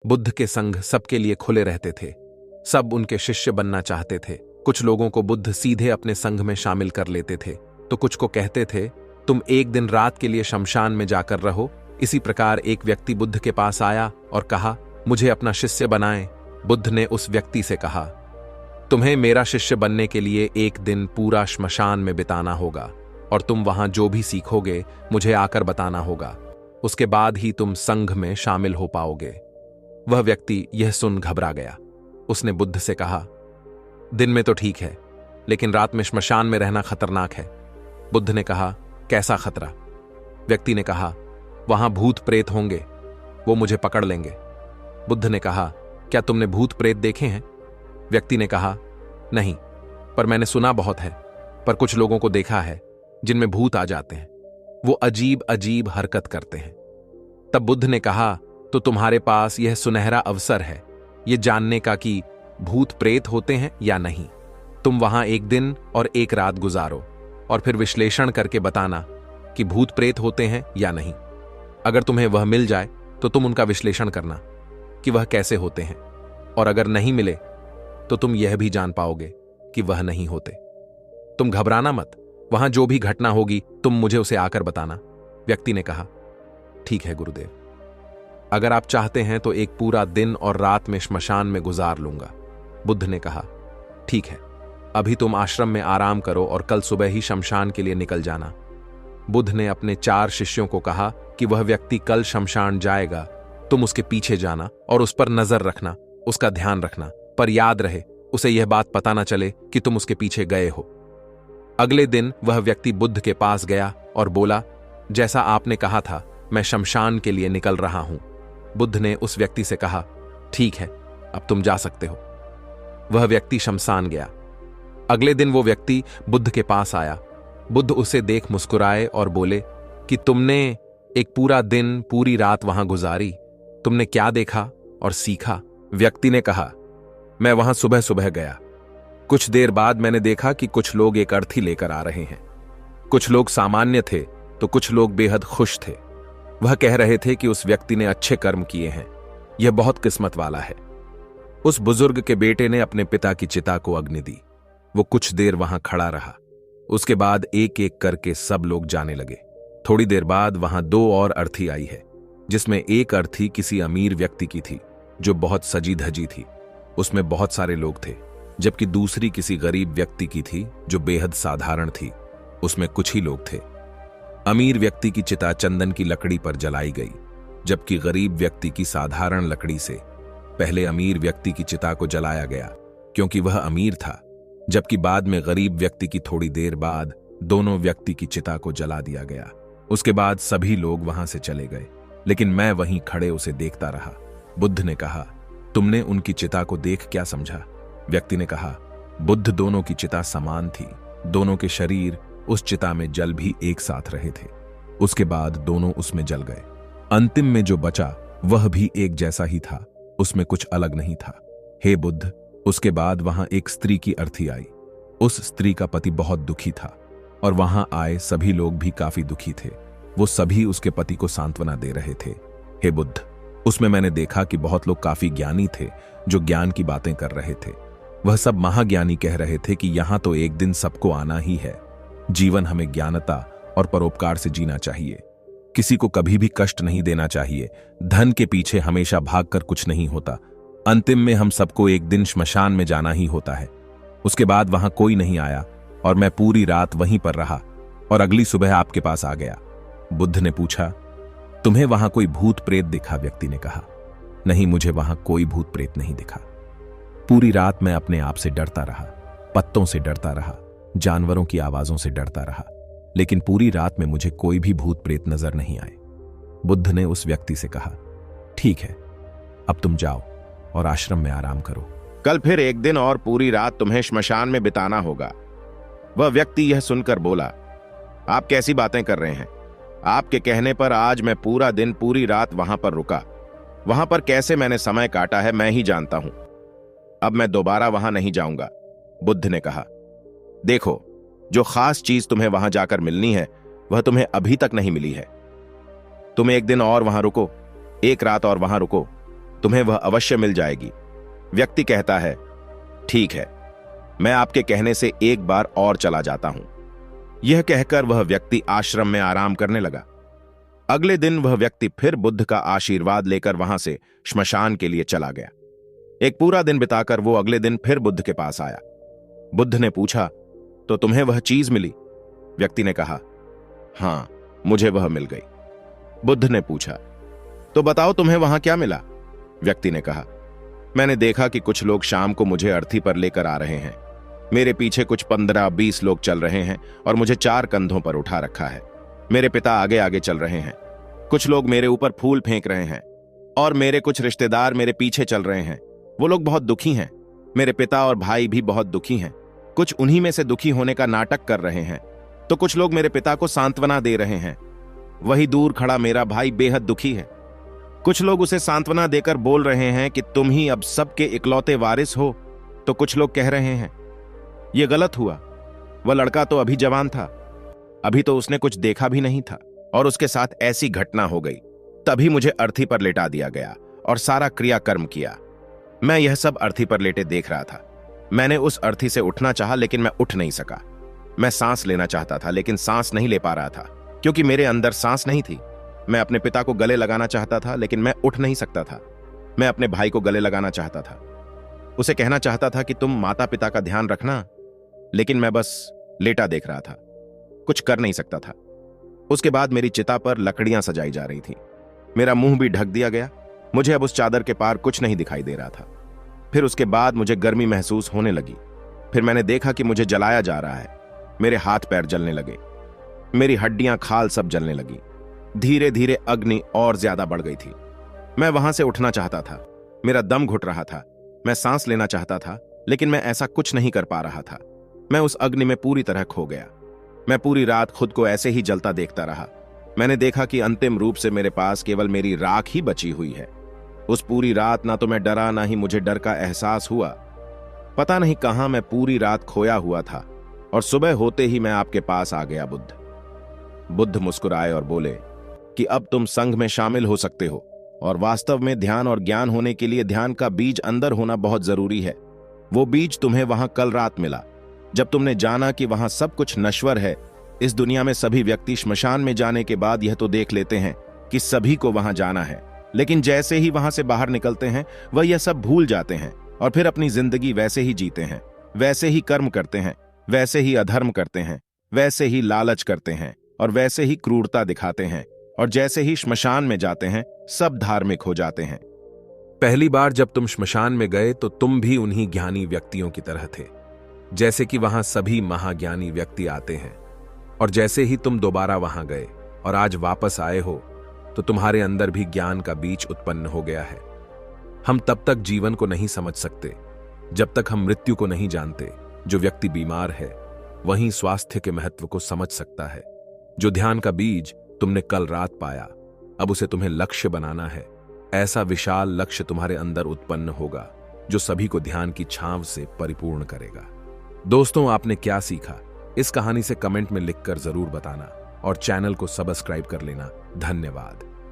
बुद्ध के संघ सबके लिए खुले रहते थे। सब उनके शिष्य बनना चाहते थे। कुछ लोगों को बुद्ध सीधे अपने संघ में शामिल कर लेते थे, तो कुछ को कहते थे तुम एक दिन रात के लिए शमशान में जाकर रहो। इसी प्रकार एक व्यक्ति बुद्ध के पास आया और कहा, मुझे अपना शिष्य बनाएं। बुद्ध ने उस व्यक्ति से कहा, तुम्हें मेरा शिष्य बनने के लिए एक दिन पूरा श्मशान में बिताना होगा और तुम वहां जो भी सीखोगे मुझे आकर बताना होगा। उसके बाद ही तुम संघ में शामिल हो पाओगे। वह व्यक्ति यह सुन घबरा गया। उसने बुद्ध से कहा, दिन में तो ठीक है, लेकिन रात में श्मशान में रहना खतरनाक है। बुद्ध ने कहा, कैसा खतरा? व्यक्ति ने कहा, वहां भूत प्रेत होंगे, वो मुझे पकड़ लेंगे। बुद्ध ने कहा, क्या तुमने भूत प्रेत देखे हैं? व्यक्ति ने कहा, नहीं, पर मैंने सुना बहुत है। पर कुछ लोगों को देखा है जिनमें भूत आ जाते हैं, वो अजीब अजीब हरकत करते हैं। तब बुद्ध ने कहा, तो तुम्हारे पास यह सुनहरा अवसर है यह जानने का कि भूत प्रेत होते हैं या नहीं। तुम वहां एक दिन और एक रात गुजारो और फिर विश्लेषण करके बताना कि भूत प्रेत होते हैं या नहीं। अगर तुम्हें वह मिल जाए तो तुम उनका विश्लेषण करना कि वह कैसे होते हैं, और अगर नहीं मिले तो तुम यह भी जान पाओगे कि वह नहीं होते। तुम घबराना मत, वहां जो भी घटना होगी तुम मुझे उसे आकर बताना। व्यक्ति ने कहा, ठीक है गुरुदेव, अगर आप चाहते हैं तो एक पूरा दिन और रात में श्मशान में गुजार लूंगा। बुद्ध ने कहा, ठीक है, अभी तुम आश्रम में आराम करो और कल सुबह ही शमशान के लिए निकल जाना। बुद्ध ने अपने 4 शिष्यों को कहा कि वह व्यक्ति कल शमशान जाएगा, तुम उसके पीछे जाना और उस पर नजर रखना, उसका ध्यान रखना, पर याद रहे उसे यह बात पता न चले कि तुम उसके पीछे गए हो। अगले दिन वह व्यक्ति बुद्ध के पास गया और बोला, जैसा आपने कहा था मैं शमशान के लिए निकल रहा हूं। बुद्ध ने उस व्यक्ति से कहा, ठीक है, अब तुम जा सकते हो। वह व्यक्ति शमशान गया। अगले दिन वो व्यक्ति बुद्ध के पास आया। बुद्ध उसे देख मुस्कुराए और बोले कि तुमने एक पूरा दिन पूरी रात वहां गुजारी, तुमने क्या देखा और सीखा? व्यक्ति ने कहा, मैं वहां सुबह सुबह गया। कुछ देर बाद मैंने देखा कि कुछ लोग एक अर्थी लेकर आ रहे हैं। कुछ लोग सामान्य थे तो कुछ लोग बेहद खुश थे। वह कह रहे थे कि उस व्यक्ति ने अच्छे कर्म किए हैं, यह बहुत किस्मत वाला है। उस बुजुर्ग के बेटे ने अपने पिता की चिता को अग्नि दी। वो कुछ देर वहां खड़ा रहा। उसके बाद एक एक करके सब लोग जाने लगे। थोड़ी देर बाद वहां 2 और अर्थी आई है, जिसमें एक अर्थी किसी अमीर व्यक्ति की थी जो बहुत सजी धजी थी, उसमें बहुत सारे लोग थे, जबकि दूसरी किसी गरीब व्यक्ति की थी जो बेहद साधारण थी, उसमें कुछ ही लोग थे। अमीर व्यक्ति की चिता चंदन की लकड़ी पर जलाई गई, जबकि गरीब व्यक्ति की साधारण लकड़ी से। पहले अमीर व्यक्ति की चिता को जलाया गया क्योंकि वह अमीर था, जबकि बाद में गरीब व्यक्ति की थोड़ी देर बाद दोनों व्यक्ति की चिता को जला दिया गया। उसके बाद सभी लोग वहां से चले गए, लेकिन मैं वहीं खड़े उसे देखता रहा। बुद्ध ने कहा, तुमने उनकी चिता को देख क्या समझा? व्यक्ति ने कहा, बुद्ध दोनों की चिता समान थी, दोनों के शरीर उस चिता में जल भी एक साथ रहे थे। उसके बाद दोनों उसमें जल गए। अंतिम में जो बचा वह भी एक जैसा ही था, उसमें कुछ अलग नहीं था। हे बुद्ध, उसके बाद वहां एक स्त्री की अर्थी आई। उस स्त्री का पति बहुत दुखी था और वहां आए सभी लोग भी काफी दुखी थे। वो सभी उसके पति को सांत्वना दे रहे थे। हे बुद्ध, उसमें मैंने देखा कि बहुत लोग काफी ज्ञानी थे जो ज्ञान की बातें कर रहे थे। वह सब महाज्ञानी कह रहे थे कि यहां तो एक दिन सबको आना ही है। जीवन हमें ज्ञानता और परोपकार से जीना चाहिए। किसी को कभी भी कष्ट नहीं देना चाहिए। धन के पीछे हमेशा भागकर कुछ नहीं होता। अंतिम में हम सबको एक दिन श्मशान में जाना ही होता है। उसके बाद वहां कोई नहीं आया और मैं पूरी रात वहीं पर रहा और अगली सुबह आपके पास आ गया। बुद्ध ने पूछा, तुम्हें वहां कोई भूत प्रेत दिखा? व्यक्ति ने कहा, नहीं, मुझे वहां कोई भूत प्रेत नहीं दिखा। पूरी रात मैं अपने आप से डरता रहा, पत्तों से डरता रहा, जानवरों की आवाजों से डरता रहा, लेकिन पूरी रात में मुझे कोई भी भूत प्रेत नजर नहीं आए। बुद्ध ने उस व्यक्ति से कहा, ठीक है, अब तुम जाओ और आश्रम में आराम करो। कल फिर एक दिन और पूरी रात तुम्हें श्मशान में बिताना होगा। वह व्यक्ति यह सुनकर बोला, आप कैसी बातें कर रहे हैं? आपके कहने पर आज मैं पूरा दिन पूरी रात वहां पर रुका। वहां पर कैसे मैंने समय काटा है मैं ही जानता हूं। अब मैं दोबारा वहां नहीं जाऊंगा। बुद्ध ने कहा, देखो, जो खास चीज तुम्हें वहां जाकर मिलनी है वह तुम्हें अभी तक नहीं मिली है। तुम एक दिन और वहां रुको, एक रात और वहां रुको, तुम्हें वह अवश्य मिल जाएगी। व्यक्ति कहता है, ठीक है, मैं आपके कहने से एक बार और चला जाता हूं। यह कहकर वह व्यक्ति आश्रम में आराम करने लगा। अगले दिन वह व्यक्ति फिर बुद्ध का आशीर्वाद लेकर वहां से श्मशान के लिए चला गया। एक पूरा दिन बिताकर वो अगले दिन फिर बुद्ध के पास आया। बुद्ध ने पूछा, तो तुम्हें वह चीज मिली? व्यक्ति ने कहा, हां, मुझे वह मिल गई। बुद्ध ने पूछा, तो बताओ तुम्हें वहां क्या मिला? व्यक्ति ने कहा, मैंने देखा कि कुछ लोग शाम को मुझे अर्थी पर लेकर आ रहे हैं। मेरे पीछे कुछ 15-20 लोग चल रहे हैं और मुझे 4 कंधों पर उठा रखा है। मेरे पिता आगे आगे चल रहे हैं। कुछ लोग मेरे ऊपर फूल फेंक रहे हैं और मेरे कुछ रिश्तेदार मेरे पीछे चल रहे हैं। वो लोग बहुत दुखी हैं। मेरे पिता और भाई भी बहुत दुखी हैं। कुछ उन्हीं में से दुखी होने का नाटक कर रहे हैं, तो कुछ लोग मेरे पिता को सांत्वना दे रहे हैं। वही दूर खड़ा मेरा भाई बेहद दुखी है। कुछ लोग उसे सांत्वना देकर बोल रहे हैं कि तुम ही अब सबके इकलौते वारिस हो, तो कुछ लोग कह रहे हैं यह गलत हुआ। वह लड़का तो अभी जवान था, अभी तो उसने कुछ देखा भी नहीं था और उसके साथ ऐसी घटना हो गई। तभी मुझे अर्थी पर लेटा दिया गया और सारा क्रियाकर्म किया। मैं यह सब अर्थी पर लेटे देख रहा था। मैंने उस अर्थी से उठना चाहा, लेकिन मैं उठ नहीं सका। मैं सांस लेना चाहता था, लेकिन सांस नहीं ले पा रहा था, क्योंकि मेरे अंदर सांस नहीं थी। मैं अपने पिता को गले लगाना चाहता था, लेकिन मैं उठ नहीं सकता था। मैं अपने भाई को गले लगाना चाहता था, उसे कहना चाहता था कि तुम माता पिता का ध्यान रखना, लेकिन मैं बस लेटा देख रहा था, कुछ कर नहीं सकता था। उसके बाद मेरी चिता पर लकड़ियां सजाई जा रही थी। मेरा मुंह भी ढक दिया गया। मुझे अब उस चादर के पार कुछ नहीं दिखाई दे रहा था। फिर उसके बाद मुझे गर्मी महसूस होने लगी। फिर मैंने देखा कि मुझे जलाया जा रहा है। मेरे हाथ पैर जलने लगे, मेरी हड्डियां खाल सब जलने लगी। धीरे धीरे अग्नि और ज्यादा बढ़ गई थी। मैं वहां से उठना चाहता था। मेरा दम घुट रहा था। मैं सांस लेना चाहता था, लेकिन मैं ऐसा कुछ नहीं कर पा रहा था। मैं उस अग्नि में पूरी तरह खो गया। मैं पूरी रात खुद को ऐसे ही जलता देखता रहा। मैंने देखा कि अंतिम रूप से मेरे पास केवल मेरी राख ही बची हुई है। उस पूरी रात ना तो मैं डरा, ना ही मुझे डर का एहसास हुआ। पता नहीं कहां मैं पूरी रात खोया हुआ था और सुबह होते ही मैं आपके पास आ गया। बुद्ध मुस्कुराए और बोले कि अब तुम संघ में शामिल हो सकते हो, और वास्तव में ध्यान और ज्ञान होने के लिए ध्यान का बीज अंदर होना बहुत जरूरी है। वो बीज तुम्हें वहां कल रात मिला, जब तुमने जाना कि वहां सब कुछ नश्वर है। इस दुनिया में सभी व्यक्ति श्मशान में जाने के बाद यह तो देख लेते हैं कि सभी को वहां जाना है, लेकिन जैसे ही वहां से बाहर निकलते हैं वह यह सब भूल जाते हैं और फिर अपनी जिंदगी वैसे ही जीते हैं, वैसे ही कर्म करते हैं, वैसे ही अधर्म करते हैं, वैसे ही लालच करते हैं और वैसे ही क्रूरता दिखाते हैं, और जैसे ही श्मशान में जाते हैं सब धार्मिक हो जाते हैं। पहली बार जब तुम श्मशान में गए तो तुम भी उन्हीं ज्ञानी व्यक्तियों की तरह थे, जैसे कि वहां सभी महाज्ञानी व्यक्ति आते हैं। और जैसे ही तुम दोबारा वहां गए और आज वापस आए हो, तो तुम्हारे अंदर भी ज्ञान का बीज उत्पन्न हो गया है। हम तब तक जीवन को नहीं समझ सकते जब तक हम मृत्यु को नहीं जानते। जो व्यक्ति बीमार है वही स्वास्थ्य के महत्व को समझ सकता है। जो ध्यान का बीज तुमने कल रात पाया, अब उसे तुम्हें लक्ष्य बनाना है। ऐसा विशाल लक्ष्य तुम्हारे अंदर उत्पन्न होगा जो सभी को ध्यान की छांव से परिपूर्ण करेगा। दोस्तों, आपने क्या सीखा इस कहानी से कमेंट में लिखकर जरूर बताना और चैनल को सब्सक्राइब कर लेना। धन्यवाद।